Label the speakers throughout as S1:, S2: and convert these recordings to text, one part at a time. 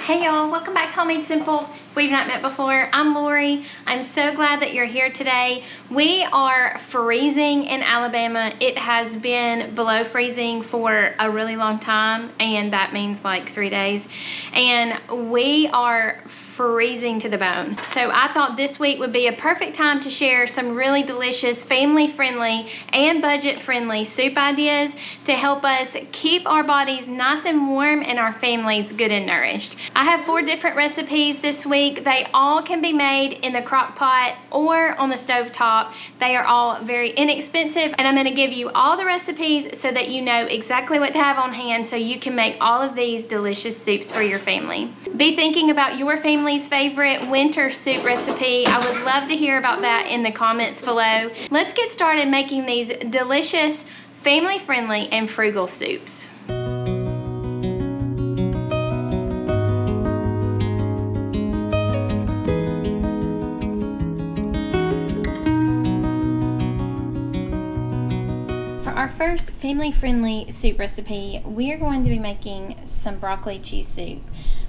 S1: Hey y'all, welcome back to Homemade Simple. If we've not met before, I'm Lori. I'm so glad that you're here today. We are freezing in Alabama. It has been below freezing for a really long time, and that means like 3 days. And we are freezing to the bone. So I thought this week would be a perfect time to share some really delicious, family-friendly and budget-friendly soup ideas to help us keep our bodies nice and warm and our families good and nourished. I have 4 different recipes this week. They all can be made in the crock pot or on the stove top. They are all very inexpensive, and I'm going to give you all the recipes so that you know exactly what to have on hand so you can make all of these delicious soups for your family. Be thinking about your family's favorite winter soup recipe. I would love to hear about that in the comments below. Let's get started making these delicious, family-friendly, and frugal soups. For our first family-friendly soup recipe, we are going to be making some broccoli cheese soup.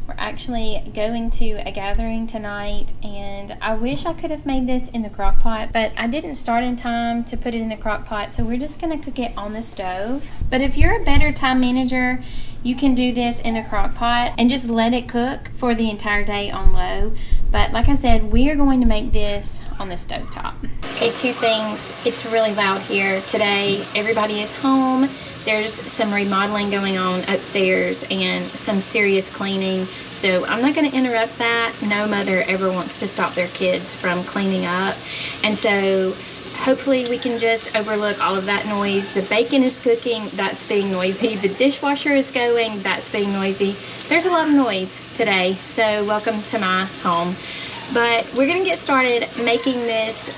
S1: We're actually going to a gathering tonight, and I wish I could have made this in the crock pot, but I didn't start in time to put it in the crock pot, so we're just going to cook it on the stove. But if you're a better time manager, you can do this in the crock pot and just let it cook for the entire day on low. But like I said, we are going to make this on the stove top. Okay, 2 things. It's really loud here today. Everybody is home. There's some remodeling going on upstairs and some serious cleaning. So I'm not going to interrupt that. No mother ever wants to stop their kids from cleaning up. And so hopefully we can just overlook all of that noise. The bacon is cooking, that's being noisy. The dishwasher is going, that's being noisy. There's a lot of noise today, so welcome to my home. But we're gonna get started making this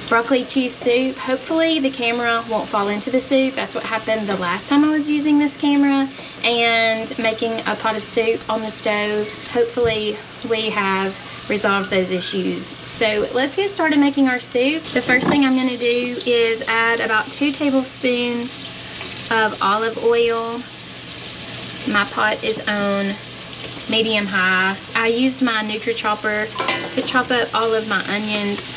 S1: broccoli cheese soup. Hopefully the camera won't fall into the soup. That's what happened the last time I was using this camera and making a pot of soup on the stove. Hopefully we have resolved those issues. So let's get started making our soup. The first thing I'm going to do is add about 2 tablespoons of olive oil. My pot is on medium-high. I used my Nutri-Chopper to chop up all of my onions.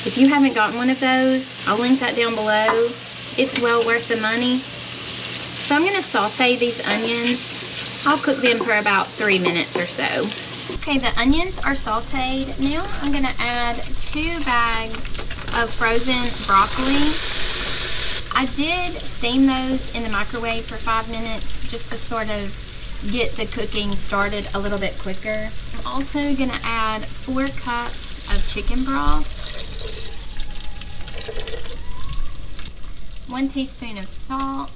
S1: If you haven't gotten one of those, I'll link that down below. It's well worth the money. So I'm going to saute these onions. I'll cook them for about 3 minutes or so. Okay, the onions are sauteed. Now I'm going to add 2 bags of frozen broccoli. I did steam those in the microwave for 5 minutes just to sort of get the cooking started a little bit quicker. I'm also going to add 4 cups of chicken broth, 1 teaspoon of salt,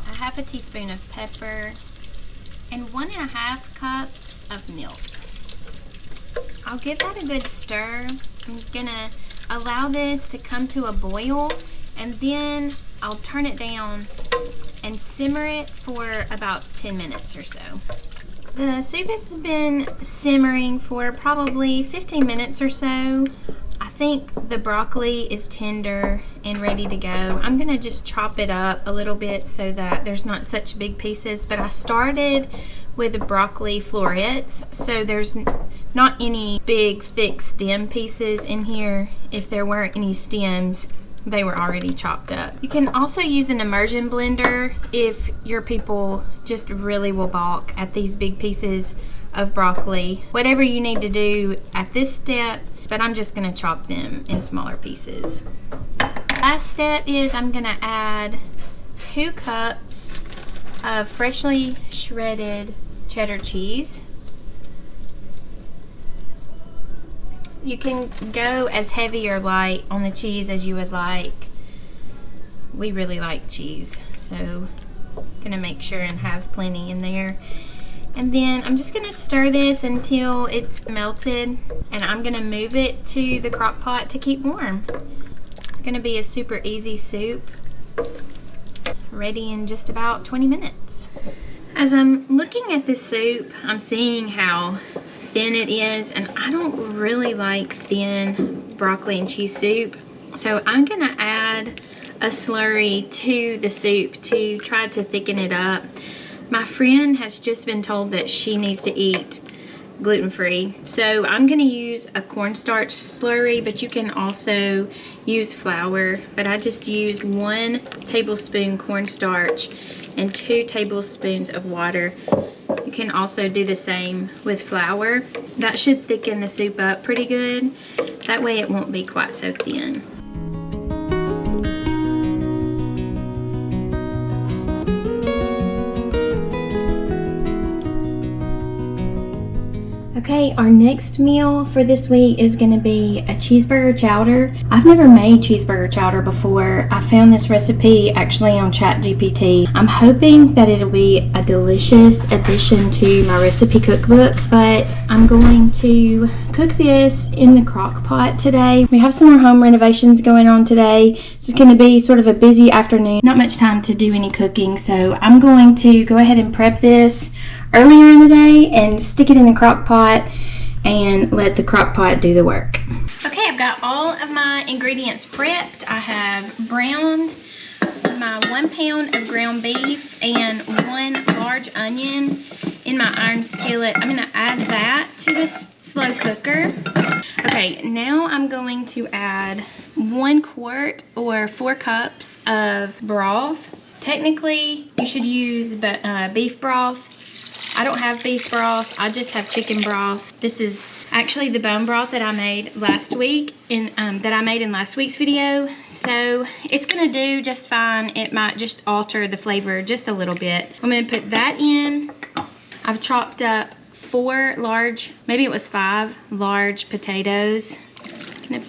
S1: 1/2 teaspoon of pepper, and 1.5 cups of milk. I'll give that a good stir. I'm gonna allow this to come to a boil, and then I'll turn it down and simmer it for about 10 minutes or so. The soup has been simmering for probably 15 minutes or so. I think the broccoli is tender and ready to go. I'm gonna just chop it up a little bit so that there's not such big pieces, but I started with the broccoli florets, so there's not any big thick stem pieces in here. If there weren't any stems, they were already chopped up. You can also use an immersion blender if your people just really will balk at these big pieces of broccoli. Whatever you need to do at this step, but I'm just gonna chop them in smaller pieces. Last step is I'm gonna add 2 cups of freshly shredded cheddar cheese. You can go as heavy or light on the cheese as you would like. We really like cheese, so I'm gonna make sure and have plenty in there. And then I'm just gonna stir this until it's melted, and I'm gonna move it to the crock pot to keep warm. It's gonna be a super easy soup, ready in just about 20 minutes. As I'm looking at this soup, I'm seeing how thin it is, and I don't really like thin broccoli and cheese soup. So I'm gonna add a slurry to the soup to try to thicken it up. My friend has just been told that she needs to eat gluten-free, so I'm going to use a cornstarch slurry, but you can also use flour. But I just used 1 tablespoon cornstarch and 2 tablespoons of water. You can also do the same with flour. That should thicken the soup up pretty good. That way it won't be quite so thin. Okay, our next meal for this week is going to be a cheeseburger chowder. I've never made cheeseburger chowder before. I found this recipe actually on ChatGPT. I'm hoping that it'll be a delicious addition to my recipe cookbook, but I'm going to cook this in the crock pot today. We have some more home renovations going on today. It's going to be sort of a busy afternoon. Not much time to do any cooking, so I'm going to go ahead and prep this earlier in the day and stick it in the crock pot and let the crock pot do the work. Okay, I've got all of my ingredients prepped. I have browned my 1 pound of ground beef and 1 large onion in my iron skillet. I'm going to add that to this slow cooker. Okay, now I'm going to add 1 quart or 4 cups of broth. Technically, you should use beef broth. I don't have beef broth, I just have chicken broth. This is actually the bone broth that I made last week, in last week's video. So it's gonna do just fine. It might just alter the flavor just a little bit. I'm gonna put that in. I've chopped up 4 large, maybe it was 5 large potatoes. I'm gonna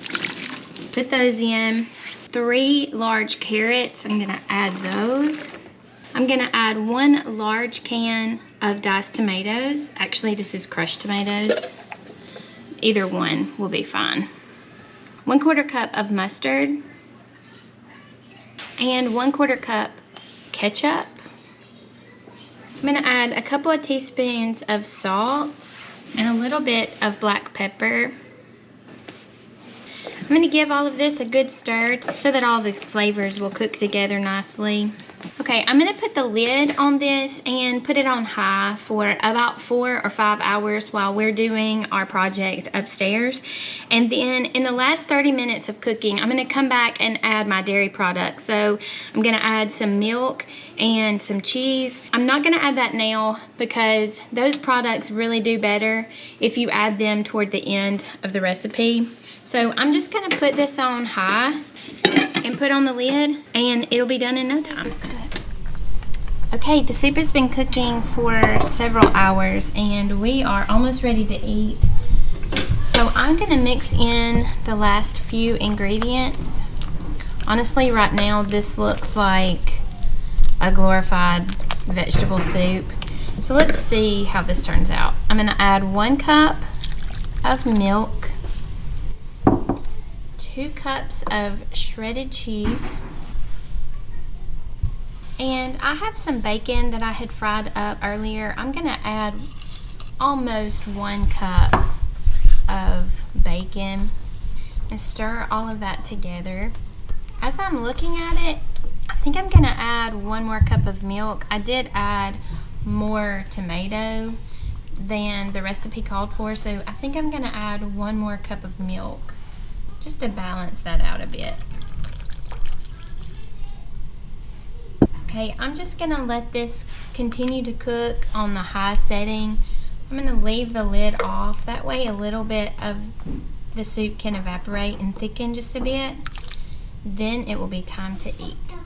S1: put those in. 3 large carrots, I'm gonna add those. I'm gonna add 1 large can of diced tomatoes. Actually, this is crushed tomatoes. Either one will be fine. 1/4 cup of mustard and 1/4 cup ketchup. I'm gonna add a couple of teaspoons of salt and a little bit of black pepper. I'm gonna give all of this a good stir so that all the flavors will cook together nicely. Okay, I'm gonna put the lid on this and put it on high for about 4 or 5 hours while we're doing our project upstairs. And then in the last 30 minutes of cooking, I'm gonna come back and add my dairy products. So I'm gonna add some milk and some cheese. I'm not gonna add that now because those products really do better if you add them toward the end of the recipe. So I'm just gonna put this on high and put on the lid, and it'll be done in no time. Okay, the soup has been cooking for several hours and we are almost ready to eat. So I'm gonna mix in the last few ingredients. Honestly, right now this looks like a glorified vegetable soup. So let's see how this turns out. I'm gonna add 1 cup of milk, 2 cups of shredded cheese, and I have some bacon that I had fried up earlier. I'm gonna add almost 1 cup of bacon and stir all of that together. As I'm looking at it, I think I'm gonna add 1 more cup of milk. I did add more tomato than the recipe called for, so I think I'm gonna add 1 more cup of milk just to balance that out a bit. Okay, I'm just gonna let this continue to cook on the high setting. I'm gonna leave the lid off. That way a little bit of the soup can evaporate and thicken just a bit. Then it will be time to eat.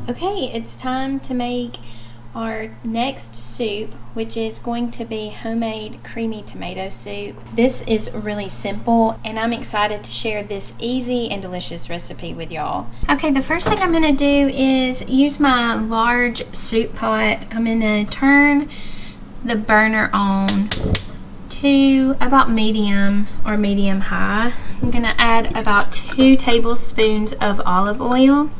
S1: Okay, it's time to make our next soup, which is going to be homemade creamy tomato soup. This is really simple and I'm excited to share this easy and delicious recipe with y'all. Okay, the first thing I'm gonna do is use my large soup pot. I'm gonna turn the burner on to about medium or medium high. I'm gonna add about 2 tablespoons of olive oil.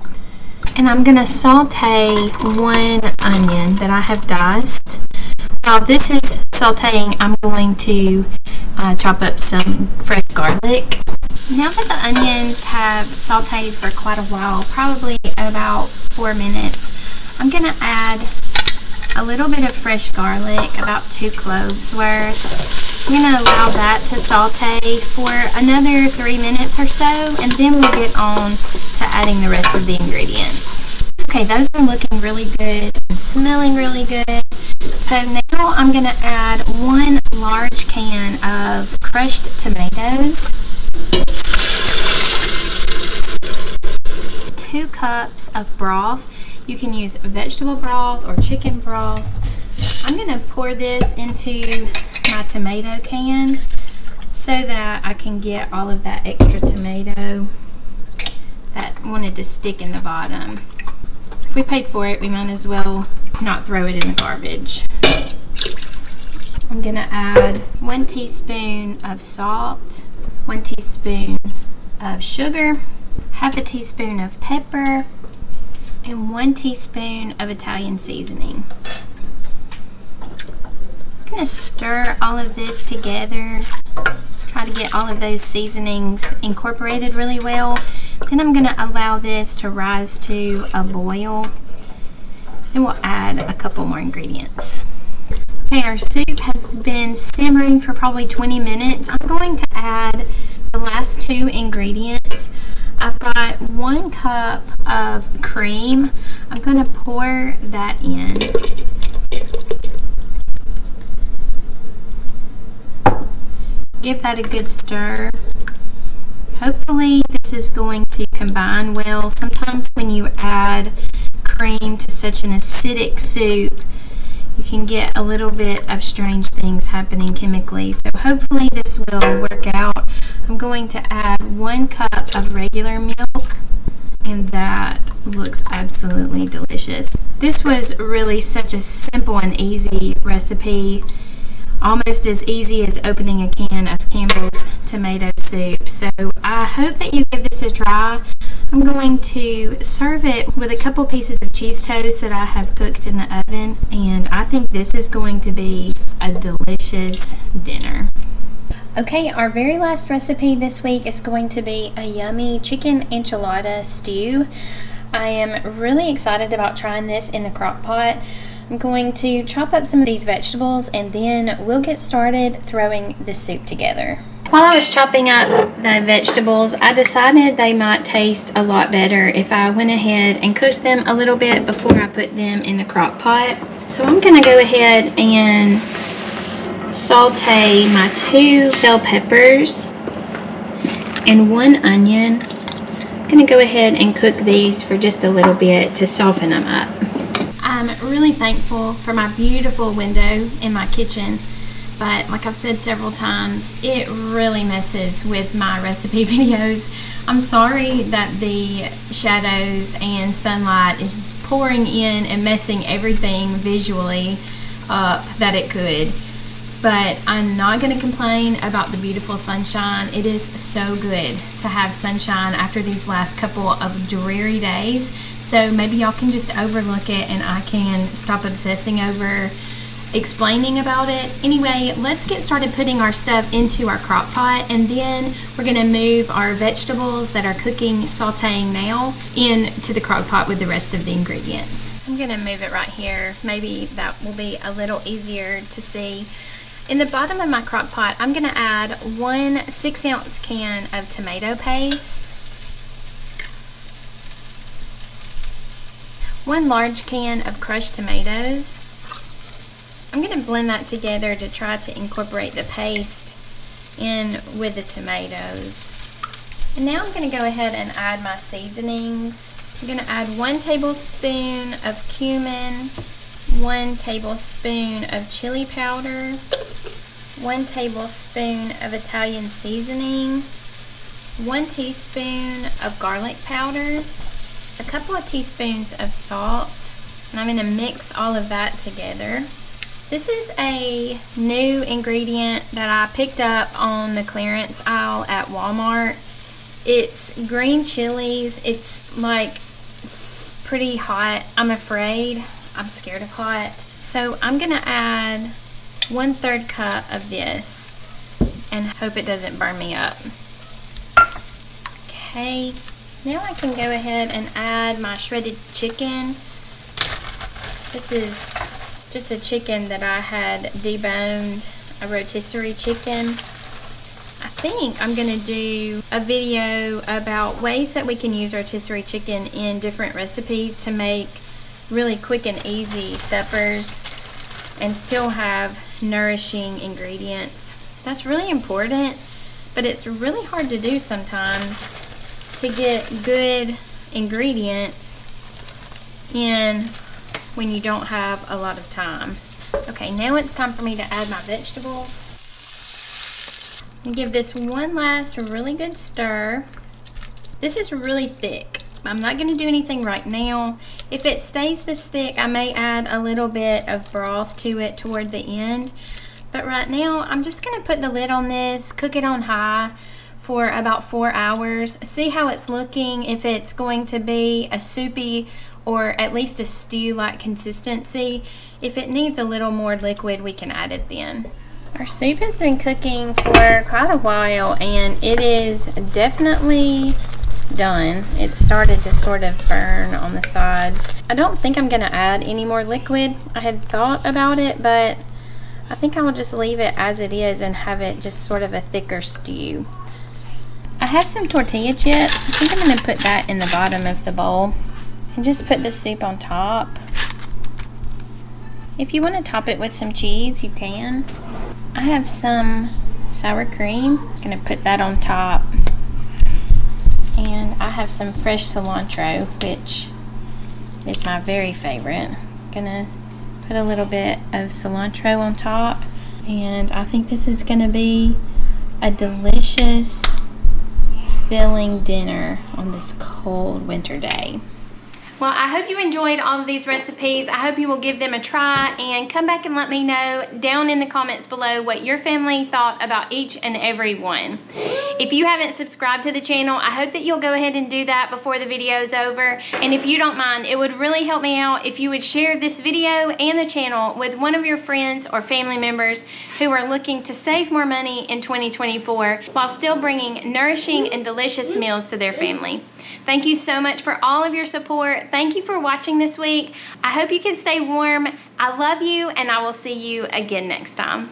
S1: And I'm gonna saute 1 onion that I have diced While this is sauteing, I'm going to chop up some fresh garlic. Now that the onions have sauteed for quite a while, probably about 4 minutes, I'm going to add a little bit of fresh garlic, about 2 cloves worth. I'm going to allow that to saute for another 3 minutes or so, and then we'll get on to adding the rest of the ingredients. Okay, those are looking really good and smelling really good. So now I'm going to add 1 large can of crushed tomatoes, 2 cups of broth. You can use vegetable broth or chicken broth. I'm going to pour this into my tomato can so that I can get all of that extra tomato that wanted to stick in the bottom. If we paid for it, we might as well not throw it in the garbage. I'm going to add 1 teaspoon of salt, 1 teaspoon of sugar, half a teaspoon of pepper, and 1 teaspoon of Italian seasoning. I'm going to stir all of this together, try to get all of those seasonings incorporated really well. Then I'm going to allow this to rise to a boil. Then we'll add a couple more ingredients. Okay, our soup has been simmering for probably 20 minutes. I'm going to add the last 2 ingredients. I've got 1 cup of cream. I'm going to pour that in. Give that a good stir. Hopefully this is going to combine well. Sometimes when you add cream to such an acidic soup, you can get a little bit of strange things happening chemically. So hopefully this will work out. I'm going to add 1 cup of regular milk, and that looks absolutely delicious. This was really such a simple and easy recipe, almost as easy as opening a can of Campbell's tomato soup. So I hope that you give this a try. I'm going to serve it with a couple pieces of cheese toast that I have cooked in the oven, and I think this is going to be a delicious dinner. Okay, our very last recipe this week is going to be a yummy chicken enchilada stew. I am really excited about trying this in the crock pot. I'm going to chop up some of these vegetables, and then we'll get started throwing the soup together. While I was chopping up the vegetables, I decided they might taste a lot better if I went ahead and cooked them a little bit before I put them in the crock pot. So I'm going to go ahead and saute my 2 bell peppers and 1 onion. I'm going to go ahead and cook these for just a little bit to soften them up. I'm really thankful for my beautiful window in my kitchen, but like I've said several times, it really messes with my recipe videos. I'm sorry that the shadows and sunlight is just pouring in and messing everything visually up that it could. But I'm not going to complain about the beautiful sunshine. It is so good to have sunshine after these last couple of dreary days. So maybe y'all can just overlook it and I can stop obsessing over explaining about it. Anyway, let's get started putting our stuff into our crock pot, and then we're going to move our vegetables that are cooking, sauteing now, into the crock pot with the rest of the ingredients. I'm going to move it right here. Maybe that will be a little easier to see. In the bottom of my crock pot, I'm going to add 1 6-ounce can of tomato paste, 1 large can of crushed tomatoes. I'm going to blend that together to try to incorporate the paste in with the tomatoes. And now I'm going to go ahead and add my seasonings. I'm going to add 1 tablespoon of cumin, 1 tablespoon of chili powder, 1 tablespoon of Italian seasoning, 1 teaspoon of garlic powder, a couple of teaspoons of salt, and I'm going to mix all of that together. This is a new ingredient that I picked up on the clearance aisle at Walmart. It's green chilies. It's pretty hot, I'm afraid. I'm scared of hot. So I'm gonna add 1/3 cup of this and hope it doesn't burn me up. Okay, now I can go ahead and add my shredded chicken. This is just a chicken that I had deboned, a rotisserie chicken. I think I'm gonna do a video about ways that we can use rotisserie chicken in different recipes to make really quick and easy suppers and still have nourishing ingredients. That's really important, but it's really hard to do sometimes to get good ingredients in when you don't have a lot of time. Okay, now it's time for me to add my vegetables. And give this one last really good stir. This is really thick. I'm not going to do anything right now. If it stays this thick, I may add a little bit of broth to it toward the end. But right now, I'm just going to put the lid on this, cook it on high for about 4 hours. See how it's looking, if it's going to be a soupy or at least a stew-like consistency. If it needs a little more liquid, we can add it then. Our soup has been cooking for quite a while, and it is definitely done. It started to sort of burn on the sides. I don't think I'm going to add any more liquid. I had thought about it, but I think I will just leave it as it is and have it just sort of a thicker stew. I have some tortilla chips. I think I'm going to put that in the bottom of the bowl and just put the soup on top. If you want to top it with some cheese, you can. I have some sour cream. I'm going to put that on top. And I have some fresh cilantro, which is my very favorite. I'm going to put a little bit of cilantro on top. And I think this is going to be a delicious, filling dinner on this cold winter day. Well, I hope you enjoyed all of these recipes. I hope you will give them a try and come back and let me know down in the comments below what your family thought about each and every one. If you haven't subscribed to the channel, I hope that you'll go ahead and do that before the video is over. And if you don't mind, it would really help me out if you would share this video and the channel with one of your friends or family members who are looking to save more money in 2024 while still bringing nourishing and delicious meals to their family. Thank you so much for all of your support. Thank you for watching this week. I hope you can stay warm. I love you, and I will see you again next time.